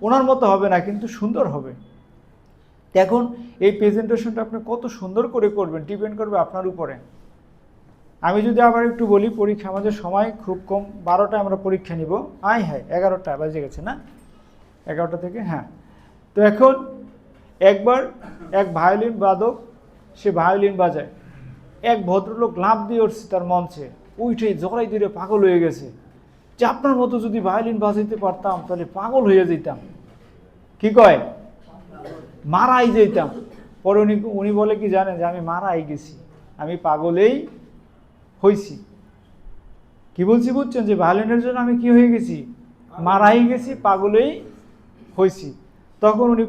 ওনার মতো হবে না, কিন্তু সুন্দর হবে। এখন এই প্রেজেন্টেশনটা আপনি কত সুন্দর করে করবেন ডিপেন্ড করবে আপনার উপরে। আমি যদি আবার একটু বলি, পরীক্ষা আমাদের সময় খুব কম, 12টায় আমরা পরীক্ষা নিব। হ্যাঁ 11টা বাজে গেছে না, 11টা থেকে। হ্যাঁ, তো এখন একবার এক ভায়োলিন বাদক, সে ভায়োলিন বাজায়, এক ভদ্রলোক লাফ দিয়ে উঠছে তার মঞ্চে, উঠে জড়াই ধরে পাগল হয়ে গেছে যে আপনার মতো যদি ভায়োলিন বাজাইতে পারতাম তাহলে পাগল হয়ে যেতাম, কি কয়, মারাই যেতাম। পরে উনি বলে কি জানেন, যে আমি মারাই গেছি, আমি পাগলেই হয়েছি। কি বলছি বুঝছেন, যে ভায়োলিনের জন্য আমি কি হয়ে গেছি, মারাই গেছি, পাগলেই হয়েছি। তখন উনি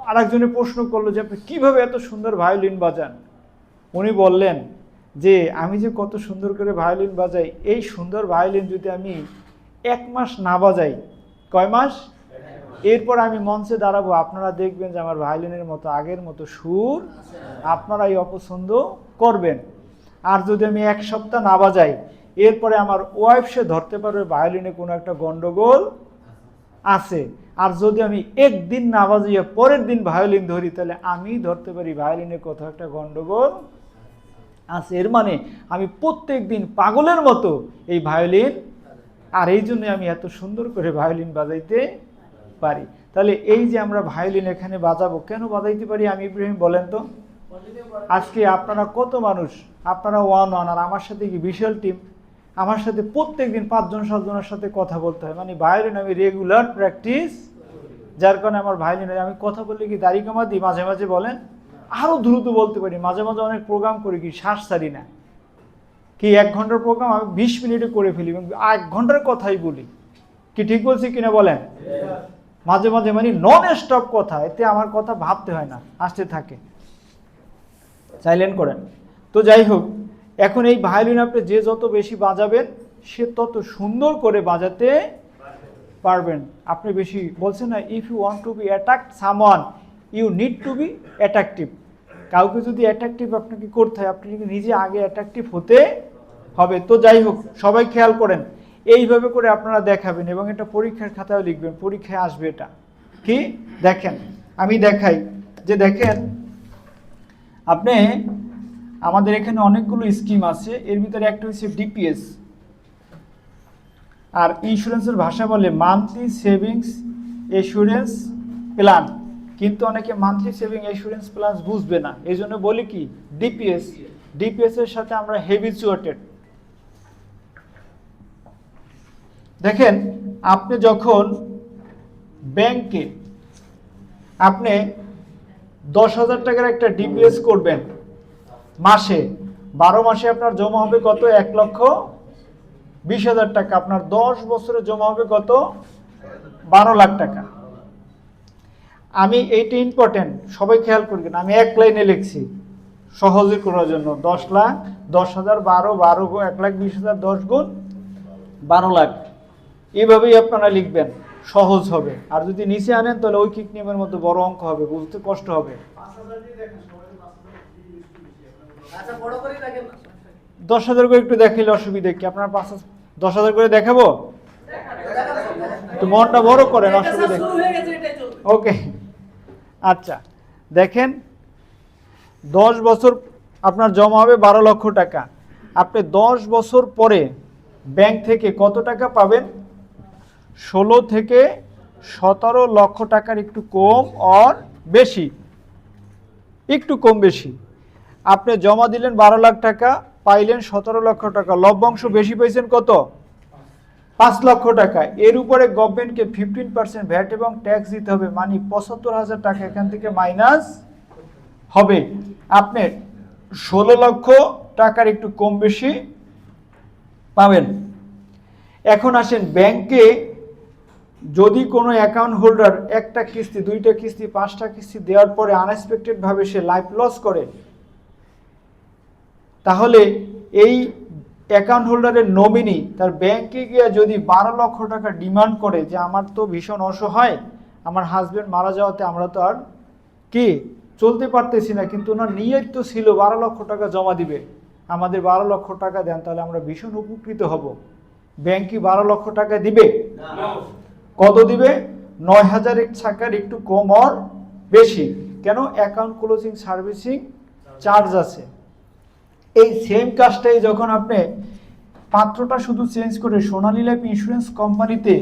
আরেকজনে প্রশ্ন করলো যে আপনি কীভাবে এত সুন্দর ভায়োলিন বাজান। উনি বললেন যে আমি যে কত সুন্দর করে ভায়োলিন বাজাই, এই সুন্দর ভায়োলিন যদি আমি 1 মাস না বাজাই, কয় মাস, এরপর আমি মঞ্চে দাঁড়াবো, আপনারা দেখবেন যে আমার ভায়োলিনের মতো আগের মতো সুর আপনারাই অপছন্দ করবেন। আর যদি আমি 1 সপ্তাহ না বাজাই, এরপরে আমার ওয়াইফ সে ধরতে পারবে ভায়োলিনে কোনো একটা গন্ডগোল আছে। আর যদি আমি একদিন না বাজিয়ে পরের দিন ভায়োলিন ধরি, তাহলে আমি ধরতে পারি ভায়োলিনে কোথাও একটা গন্ডগোল আছে। এর মানে আমি প্রত্যেক দিন পাগলের মতো এই ভায়োলিন, আর এই জন্য আমি এত সুন্দর করে ভায়োলিন বাজাইতে পারি। তাহলে এই যে আমরা ভায়োলিন এখানে বাজাবো, কেন বাজাইতে পারি আমি ইব্রাহিম বলেন তো? আজকে আপনারা কত মানুষ, আপনারা ওয়ান আর আমার সাথে কি বিশাল টিম, আমার সাথে প্রত্যেক দিন 5জন 7জনের সাথে কথা বলতে হয়, মানে ভায়োলিন আমি রেগুলার প্র্যাকটিস, যার কারণে আমার ভায়োলিনে আমি কথা বললে কি দাড়ি কামা দিই, মাঝে মাঝে বলেন আরও দ্রুত বলতে পারি, মাঝে মাঝে অনেক প্রোগ্রাম করি কি শ্বাস ছাড়ি না, কি 1 ঘন্টার প্রোগ্রাম আমি 20 মিনিটে করে ফেলি এবং 1 ঘন্টার কথাই বলি। কি ঠিক বলছি কিনা বলেন? মাঝে মাঝে মানে নন স্টপ কথা, এতে আমার কথা ভাবতে হয় না, আসতে থাকে। সাইলেন্ট করেন। তো যাই হোক, এখন এই ভায়োলিন আপনি যে যত বেশি বাজাবেন, সে তত সুন্দর করে বাজাতে পারবেন। আপনি বেশি বলছেন না, if you want to be attract someone you need to be attractive. কাউকে যদি অ্যাট্রাকটিভ আপনাকে করতে হয়, আপনি নিজে আগে অ্যাট্রাকটিভ হতে হবে। তো যাই হোক, সবাই খেয়াল করেন, এইভাবে করে আপনারা দেখাবেন এবং এটা পরীক্ষার খাতায় লিখবেন, পরীক্ষায় আসবে। এটা কি দেখেন, আমি দেখাই যে দেখেন, আপনি আমাদের এখানে অনেকগুলো স্কিম আছে, এর ভিতরে একটা হচ্ছে ডিপিএস, আর ইন্স্যুরেন্সের ভাষা বলে মান্থলি সেভিংস এসুরেন্স প্ল্যান, কিন্তু অনেকে মান্থলি সেভিং এসুরেন্স প্ল্যান বুঝবে না, এই জন্য বলি কি ডিপিএস। ডিপিএস এর সাথে আমরা হেবিচুয়েটেড। দেখেন, আপনি যখন ব্যাংকে আপনি 10,000 টাকার একটা ডিপিএস করবেন, মাসে 12 মাসে আপনার জমা হবে কত, 1,20,000 টাকা। আপনার 10 বছরে জমা হবে কত, 12 লাখ টাকা। আমি এইটা ইম্পর্টেন্ট, সবাই খেয়াল করবেন, আমি 1 লাইনে লিখছি সহজে করার জন্য। 10 লাখ, 10,000, 12 1,20,000, 10 গুণ 12 লাখ, এইভাবেই আপনারা লিখবেন, সহজ হবে। আর যদি নিচে আনেন তাহলে ঐকিক নিয়মের মতো বড় অঙ্ক হবে, বুঝতে কষ্ট হবে। 10,000 করে একটু দেখাইলে অসুবিধা কি? আপনার 10,000 করে দেখাবো, তো মনটা বড় করেন, অসুবিধা। ওকে, আচ্ছা দেখেন, 10 বছর আপনার জমা হবে 12 লক্ষ টাকা। আপনি 10 বছর পরে ব্যাংক থেকে কত টাকা পাবেন? 16 থেকে 17 লক্ষ টাকার একটু কম আর বেশি, একটু কম বেশি। আপনি জমা দিলেন 12 লাখ টাকা, পাইলেন 17 লক্ষ টাকা, লভ্যাংশ বেশি পাইছেন কত, 5 লক্ষ টাকা। এর উপরে গভর্নমেন্টকে 15% ভ্যাট এবং ট্যাক্স দিতে হবে, মানে 75,000 টাকা এখান থেকে মাইনাস হবে। আপনি 16 লক্ষ টাকার একটু কম বেশি পাবেন। এখন আসেন, ব্যাংকে যদি কোনো অ্যাকাউন্ট হোল্ডার 1টা কিস্তি, 2টা কিস্তি, 5টা কিস্তি দেওয়ার পরে আনএক্সপেক্টেড ভাবে সে লাইফ লস করে, তাহলে এই অ্যাকাউন্ট হোল্ডারের নমিনি তার ব্যাংকে গিয়ে যদি 12 লক্ষ টাকা ডিমান্ড করে যে আমার তো ভীষণ অসহায়, আমার হাজব্যান্ড মারা যাওয়াতে আমরা তো আর কি চলতে পারতেছি না, কিন্তু ওনার নিয়ত তো ছিল 12 লক্ষ টাকা জমা দিবে, আমাদের 12 লক্ষ টাকা দেন, তাহলে আমরা ভীষণ উপকৃত হব। ব্যাংক কি 12 লক্ষ টাকা দিবে? কত দিবে? 9,000 টাকার একটু কম আর বেশি। কেন? অ্যাকাউন্ট ক্লোজিং সার্ভিসিং চার্জ আছে। এই সেম কাজটাই যখন আপনি পাত্রটা শুধু চেঞ্জ করে সোনালী লাইফ ইন্স্যুরেন্স কোম্পানিতে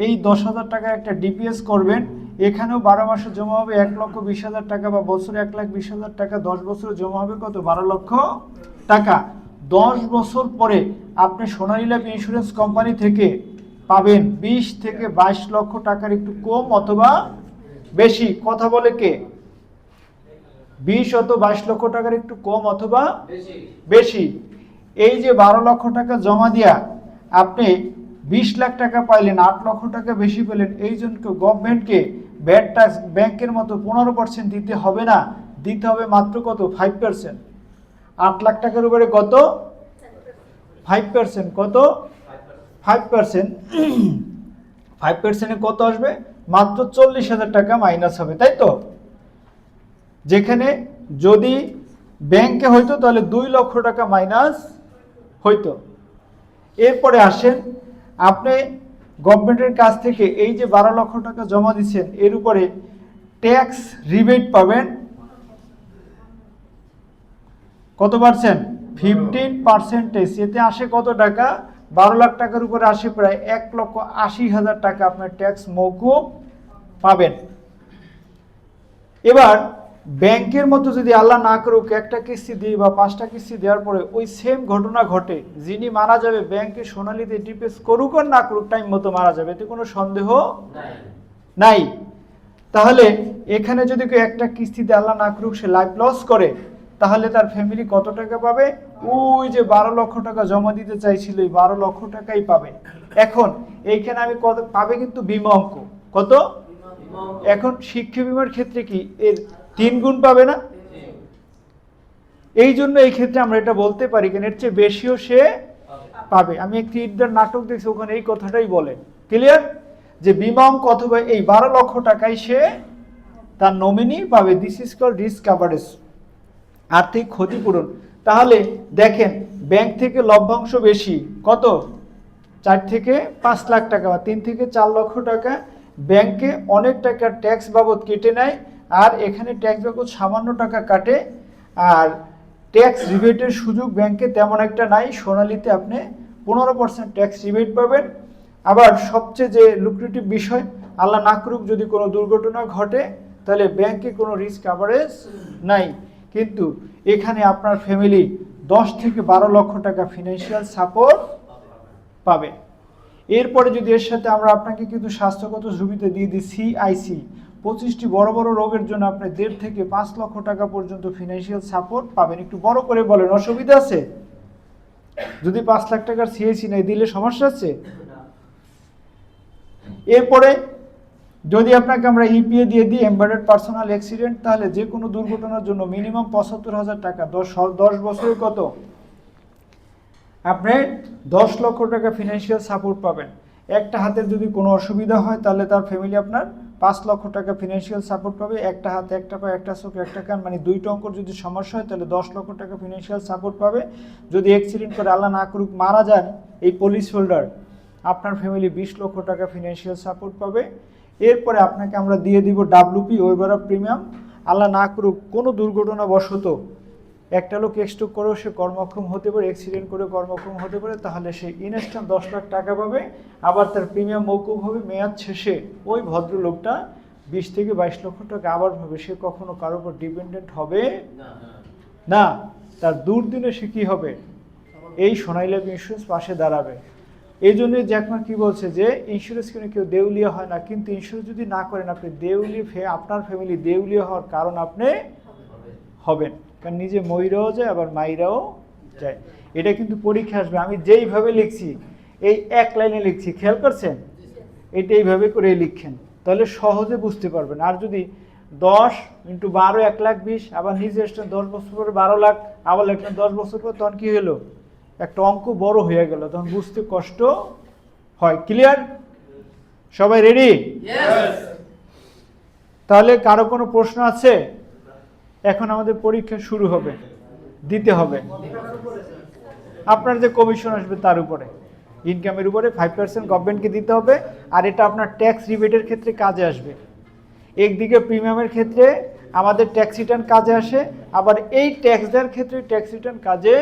এই 10,000 টাকা একটা ডিপিএস করবেন, এখানেও 12 মাসে জমা হবে 1,20,000 টাকা, বা বছরে 1,20,000 টাকা, 10 বছরে জমা হবে কত? 12 লক্ষ টাকা। 10 বছর পরে আপনি সোনালী লাইফ ইন্স্যুরেন্স কোম্পানি থেকে পাবেন 20 থেকে 22 লক্ষ টাকার একটু কম অথবা বেশি। কথা বলে কে? 20 অথবা 22 লক্ষ টাকার একটু কম অথবা বেশি। এই যে 12 লক্ষ টাকা জমা দিয়া আপনি 20 লাখ টাকা পাইলেন, 8 লক্ষ টাকা বেশি পেলেন, এই জন্য গভর্নমেন্টকে ভ্যাট ট্যাক্স ব্যাংকের মতো 15% দিতে হবে না, দিতে হবে মাত্র কত? 5%। 8 লাখ টাকার উপরে কত? 5%। কত? 5%। 5%-এ কত আসবে? মাত্র 40,000 টাকা মাইনাস হবে, তাই তো? যেখানে যদি ব্যাংকে হইতো তাহলে 2 লক্ষ টাকা মাইনাস হইতো। এরপরে আসেন, আপনি গভর্নমেন্টের কাছ থেকে এই যে 12 লক্ষ টাকা জমা দিচ্ছেন, এর উপরে ট্যাক্স রিবেট পাবেন কত পার্সেন্ট? 15%। এতে আসে কত টাকা? 12 লাখ টাকার উপরে আসে প্রায় 1,80,000 টাকা আপনার ট্যাক্স মওকুফ পাবেন। এবার ব্যাংকের মতো যদি আল্লাহ না করুক একটা কিস্তি দিয়ে বা 5টা কিস্তি দেওয়ার পরে ওই সেম ঘটনা ঘটে, যিনি মারা যাবে ব্যাংকে সোনালীতে ডিপিএস করুক আর না করুক টাইম মতো মারা যাবে, এতে কোনো সন্দেহ নাই। তাহলে এখানে যদি কেউ একটা কিস্তিতে আল্লাহ না করুক সে লাইফ লস করে, তাহলে তার ফ্যামিলি কত টাকা পাবে? ওই যে 12 লক্ষ টাকা জমা দিতে চাইছিল, এই 12 লক্ষ টাকাই পাবে। এখন এইখানে আমি কত পাবে? কিন্তু বিমা অঙ্ক কত? এখন শিক্ষা বিমার ক্ষেত্রে কি এর 3 গুণ পাবে না? এই জন্য এই ক্ষেত্রে আমরা এটা বলতে পারি, কেন এর চেয়ে বেশিও সে পাবে। আমি একটি ঈদগার নাটক দেখছি, ওখানে এই কথাটাই বলে। ক্লিয়ার? যে বিমা অঙ্ক অথবা এই 12 লক্ষ টাকাই সে তার নমিনি পাবে। This is called risk coverage, আর্থিক ক্ষতিপূরণ। তাহলে দেখেন, ব্যাংক থেকে লভ্যাংশ বেশি কত? 4 থেকে 5 লাখ টাকা বা 3 থেকে 4 লক্ষ টাকা। ব্যাংকে অনেক টাকা ট্যাক্স বাবদ কেটে নেয়, আর এখানে ট্যাক্স বাবদ সামান্য টাকা কাটে। আর ট্যাক্স রিবেটের সুযোগ ব্যাংকে তেমন একটা নাই। সোনালীতে আপনি 15% ট্যাক্স রিবেট পাবেন। আবার সবচেয়ে যে লুক্রেটিভ বিষয়, আল্লাহ না করুক যদি কোনো দুর্ঘটনা ঘটে, তাহলে ব্যাংকে কোনো রিস্ক কাভারেজ নাই, কিন্তু এখানে আপনার ফ্যামিলি 10 থেকে 12 লক্ষ টাকা ফিনান্সিয়াল সাপোর্ট পাবে। এরপরে যদি এর সাথে আমরা আপনাকে কিন্তু স্বাস্থ্যগত ঝুঁকিতে দিয়ে দিই CIC, 25টি বড় বড় রোগের জন্য আপনি 1.5 থেকে 5 লক্ষ টাকা পর্যন্ত ফিনান্সিয়াল সাপোর্ট পাবেন। একটু বড় করে বলেন, অসুবিধা আছে? যদি 5 লাখ টাকার CIC নেই, দিলে সমস্যা আছে? এরপরে যদি আপনাকে আমরা EPA দিয়ে দিই, এমবেডেড পার্সোনাল অ্যাক্সিডেন্ট, তাহলে যে কোনো দুর্ঘটনার জন্য মিনিমাম 75,000 টাকা, 10 বছরে কত? আপনি 10 লক্ষ টাকা ফিনান্সিয়াল সাপোর্ট পাবেন। একটা হাতের যদি কোনো অসুবিধা হয়, তাহলে তার ফ্যামিলি আপনার 5 লক্ষ টাকা ফিনান্সিয়াল সাপোর্ট পাবে। একটা হাত, একটা পা, একটা চোখ, একটা কান, মানে 2টা অঙ্কর যদি সমস্যা হয়, তাহলে 10 লক্ষ টাকা ফিনান্সিয়াল সাপোর্ট পাবে। যদি অ্যাক্সিডেন্ট করে আল্লাহ না করুক মারা যান এই পুলিশ হোল্ডার, আপনার ফ্যামিলি 20 লক্ষ টাকা ফিনান্সিয়াল সাপোর্ট পাবে। এরপরে আপনাকে আমরা দিয়ে দিব WP, ওয়েভার অফ প্রিমিয়াম। আল্লাহ না করুক কোনো দুর্ঘটনাবশত একটা লোক স্ট্রোক করেও সে কর্মক্ষম হতে পারে, অ্যাক্সিডেন্ট করে কর্মক্ষম হতে পারে, তাহলে সে ইনস্ট্যান্ট 10 লাখ টাকা পাবে। আবার তার প্রিমিয়াম মওকুফ হবে, মেয়াদ শেষে ওই ভদ্রলোকটা 20 থেকে 22 লক্ষ টাকা আবার পাবে। সে কখনো কারোর উপর ডিপেন্ডেন্ট হবে না। তার দুর্দিনে সে কী হবে? এই সোনালী লাইফ ইন্স্যুরেন্স পাশে দাঁড়াবে। এই জন্যই জ্যাকমা কি বলছে যে ইন্স্যুরেন্স কিনে কেউ দেউলিয়া হয় না, কিন্তু ইন্স্যুরেন্স যদি না করেন আপনি দেউলিয়া, আপনার ফ্যামিলি দেউলিয়া হওয়ার কারণ আপনি হবেন। কারণ নিজে ময়রাও যায়, আবার মাইরাও যায়। এটা কিন্তু পরীক্ষা আসবে। আমি যেইভাবে লিখছি, এই এক লাইনে লিখছি, খেয়াল করছেন? এটা এইভাবে করে লিখেন, তাহলে সহজে বুঝতে পারবেন। আর যদি 10 × 12 1,20,000, আবার নিজে এসছেন 10 বছর পরে 12 লাখ, আবার লিখলেন 10 বছর পর, তখন কী হলো? একটা অঙ্ক বড় হয়ে গেল, তখন বুঝতে কষ্ট হয়। ক্লিয়ার? সবাই রেডি? তাহলে কারো কোনো প্রশ্ন আছে? এখন আমাদের পরীক্ষা শুরু হবে, দিতে হবে। আপনার যে কমিশন আসবে তার উপরে ইনকামের উপরে 5% গভর্নমেন্টকে দিতে হবে, আর এটা আপনার ট্যাক্স রিবেটের ক্ষেত্রে কাজে আসবে। একদিকে প্রিমিয়ামের ক্ষেত্রে আমাদের ট্যাক্স রিটার্ন কাজে আসে, আবার এই ট্যাক্স দেওয়ার ক্ষেত্রে ট্যাক্স রিটার্ন কাজে